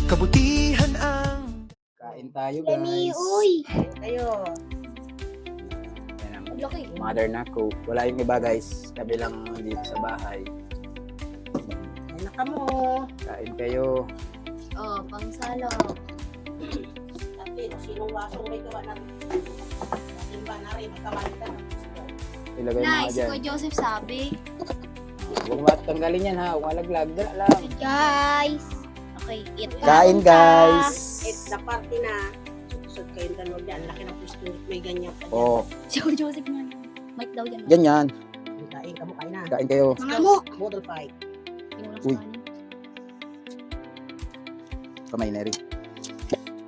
kabutihan ang Kain tayo, Lemi, guys. uy. Tayo. Yan ang Laki. mother na ko. Wala yung iba, guys. Kami lang dito sa bahay. Ay, naka mo. Kain kayo. Oh, pangsalo. Dati, sinong wasong may gawa na timba na rin, magkamalita na gusto. Ilagay mo nga Nice, dyan. Kuya Joseph sabi. Huwag matanggalin yan, ha. Huwag malaglag. Dala lang. Guys. Okay, eat na. Kain, guys. It's the party na. Susod kayong dalawa dyan. Laki ng pwesto. May ganyan pa dyan. Oh, Si Kuya Joseph nga. Mike daw yan. ganyan. Kain ka mo, kain na. Kain kayo. Mga mo. Model fight. Inulang Uy. sa kanin. Kamay na rin.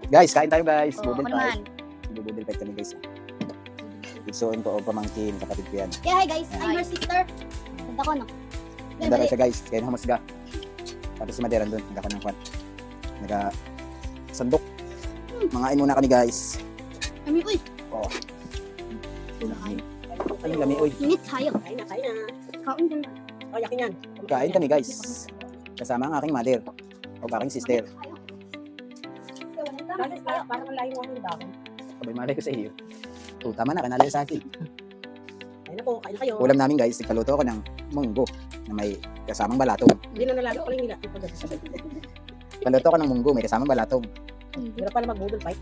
Guys, kain tayo, guys. Oh, Budel ako tayo. naman. Budel fight kami, guys. Igsuon ko o pamangkin, kapatid ko yan. Yeah, hi guys. I'm your sister. Ganda ko, no? Ganda rin siya, guys. Kaya humusga. Tapos si Madera doon. Nagka ng kwan. Sandok. Mangain muna kami, guys. Kami, uy. Oh. Tulay. Ay, lami, oy. Minit tayo. Kain na, kain na. Kain ka na. O, yakin yan. Kain kami, guys. Kasama ang aking mother. O aking sister. Parang malayo mo ang dahon. Sabay malay ko sa iyo. Oh, tama na, kanala sa akin. Kain na po, kain na kayo. Ulam namin, guys. Nagpaluto ako ng munggo na may kasamang balatong. Hindi na nalago ko lang nila. Paluto ako ng munggo, may kasamang balatong. Hindi na pala mag-model fight.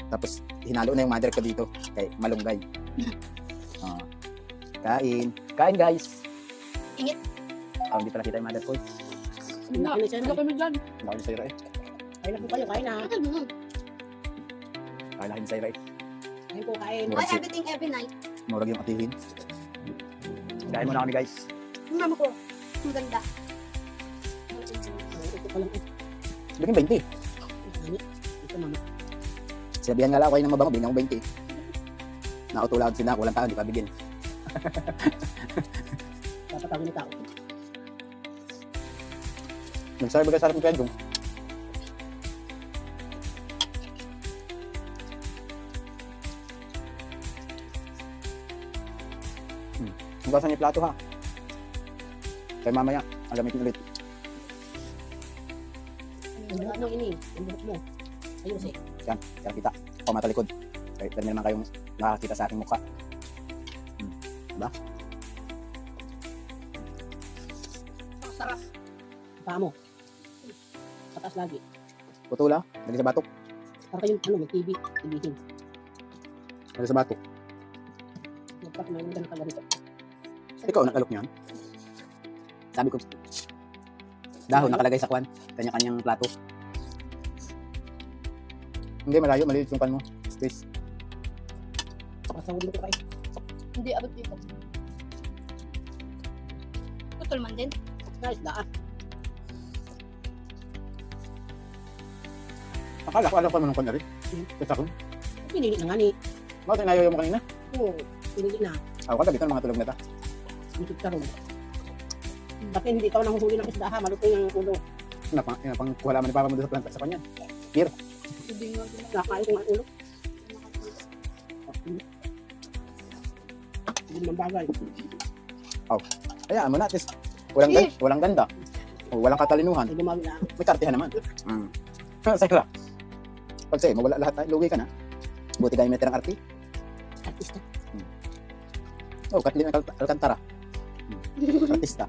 Tapos, hinalo na yung mother ko dito. Kay malunggay. Oh. Kain. Kain, guys. Ingit. Oh, hindi pala kita yung mother ko. Kain na siya. kami dyan. Laki ni Sayra eh. Kain na po kayo, kain na. Laki ni Sayra eh. Kain po, kain. Buy everything every night. Murag yung atihin. Kain muna kami, guys. Yung mama ko. Ang ganda. Ito pa lang. Bigyan 20. Ito mama. Sinabihan nga lang ako kayo ng mabango, bigyan ako 20. Nautulad sila, walang tao, di pa bigyan. Papatawin na tao. Nagsabi ba ka sarap ng kwentong? Hugasan niyo yung plato, ha? Kaya mamaya, alamitin ulit. Ang buhok mo ini. Ang buhok mo. Ayos eh. Yan, yan kita. O matalikod. Kaya pwede naman kayong nakakita sa aking mukha. Diba? Sarap. Paa mo. Pataas lagi. Putula, lagi sa batok. Para kayong ano, may TV. TVhin. Lagi sa batok. Nagpat na yung ganun ka ganito. Ikaw, nakalok niyan. Sabi ko, dahon nakalagay sa kwan. Kanya-kanyang plato. Hindi, malayo. Maliit yung pan mo. Space. Pasawin mo ko kayo. Hindi, abot dito. Putol man din. Guys, daan. Akala ko, alam ko naman kwan na rin. Kasi ako, Pinili na nga ni. bakit nayayaw mo kanina? Oo. Pinili na. Ako ka, dito mga tulog na ta. YouTube ka rin. Bakit hindi ikaw nanguhuli ng isda ha? Maluto yung ulo. Pang wala man ni Papa mo doon sa planta sa kanya. Hindi nga. Nakain ko nga ang ulo. Hindi naman bagay. Hayaan mo na, at least walang ganda. O walang katalinuhan. Ay gumawi na. May kartihan naman. Sayra. Pag sa'yo, mawala lahat tayo. Lugi ka na. Buti tayo may tirang arti. Artista. Oh, Kathleen Alcantara. Artista.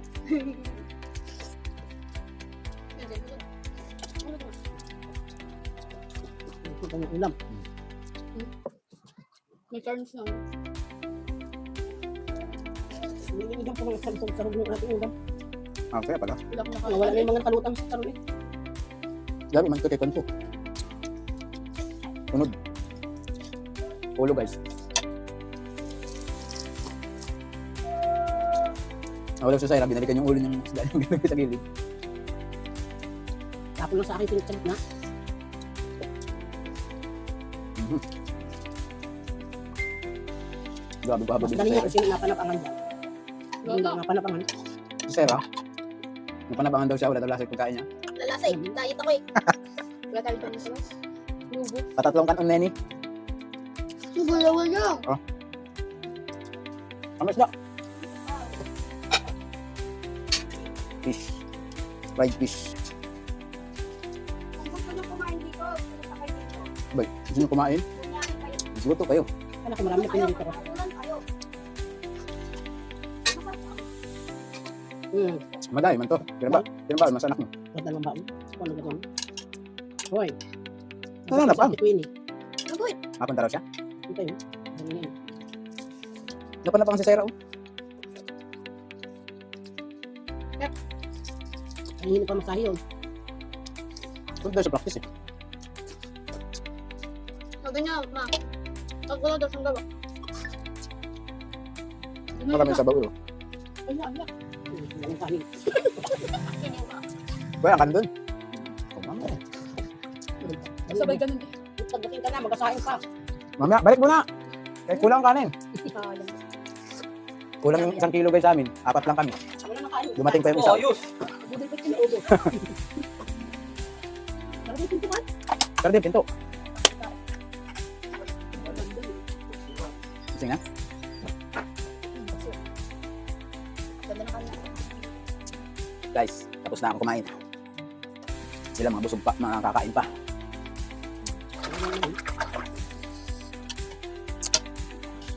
Ito yung ulam. May turns lang. Hindi po ng sarog ng ating ulam. Kaya pala. Wala na yung mga kalutang sa sarog eh. Dami man ko kay Konto. Unod. Ulo, guys. Wala sa Sayra, binalikan yung ulo niyang isda yung ginagay sa gilid. Tapos lang sa akin pinagsalit na. Grabe ko habang Mas dali niya kasi napanapangan dyan. Hindi napanapangan. Si Sayra, yung panabangan daw siya, wala daw lasa yung pagkain niya. Lalasa eh. Diet ako eh. Wala tayo dyan sa mas. Lubo. Patatlong kanon na yun eh. Wala. Ang isda. Fish. Fried fish. Bay, sino kumain? Siguro to kayo. Anak ko marami na pinili ko. Madami man to. Kaya ba, mas anak mo? Wala lang ba? Ano ba ito? Hoy. Ano na, Pam? Ito yun eh. Nagoy. Mapunta raw siya? Ito yun. Ganyan. Napanapang si Sarah. Oh. Ay, hindi pa masahe yun. Punta sa practice eh. Sabi niya, ma. Pag wala daw siyang gawa. Maraming sabaw oh. Ala, ala. Walang kanin. Kaya kan dun. Oh, mamaya. Sabay ganun eh. Pagdating ka na, magkasahin ka. Mamaya, balik mo na. Kahit kulang ang kanin. Sayang. Kulang yung 1 kilo guys sa amin. 4 lang kami. Wala nang kain. Dumating pa yung isa. Budol pa yung ubo. Marami yung pintuan. Pero di pinto. Kasi nga. Ganda na kanya. Guys, tapos na ako kumain. Sila mga busog pa, mga kakain pa.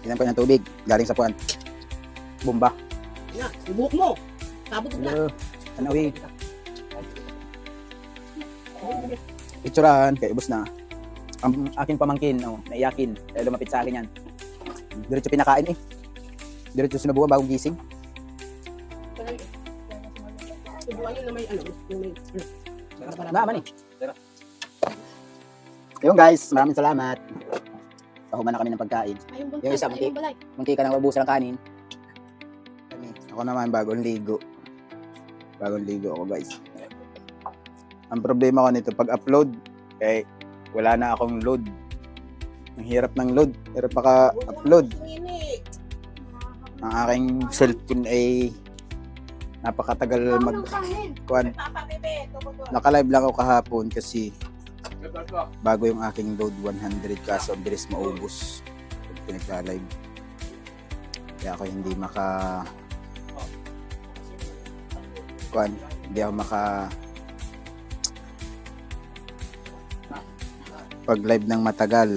Ilan pa ng tubig. Galing sa puwan. Bomba. Nga, ibuhok mo. Sabog na. Hello. Ano eh. Picturean, kay ubos na. Ang aking pamangkin, naiyakin. Dahil lumapit sa akin yan. Diretso pinakain eh. Diretso sinubukan bagong gising. Subuan yun na may ano. Yung may Naman eh. Ayun guys, maraming salamat. Pahuman na kami ng pagkain. Ayun Yung isa, balay. Ayun balay. Munti ka nang mabusan ng kanin. Ako naman, bagong ligo. Bagong ligo ako guys. Ang problema ko nito, pag-upload, wala na akong load. Ang hirap ng load. Hirap maka-upload. Ang aking cellphone ay napakatagal mag-kuhan. Naka-live lang ako kahapon kasi bago yung aking load 100 kaso ang bilis maubos pag pinagla-live. Kaya ako hindi hindi ako pag live ng matagal.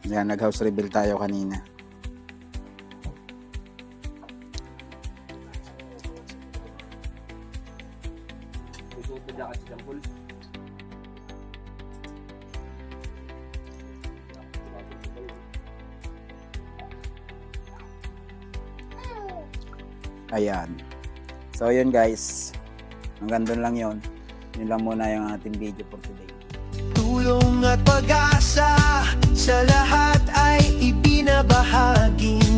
Yan, nag-house reveal tayo kanina. Ayan. So yun guys. Hanggang doon lang yun. Yun lang muna yung ating video for today. Tulong at pag-asa sa lahat ay ibinabahagi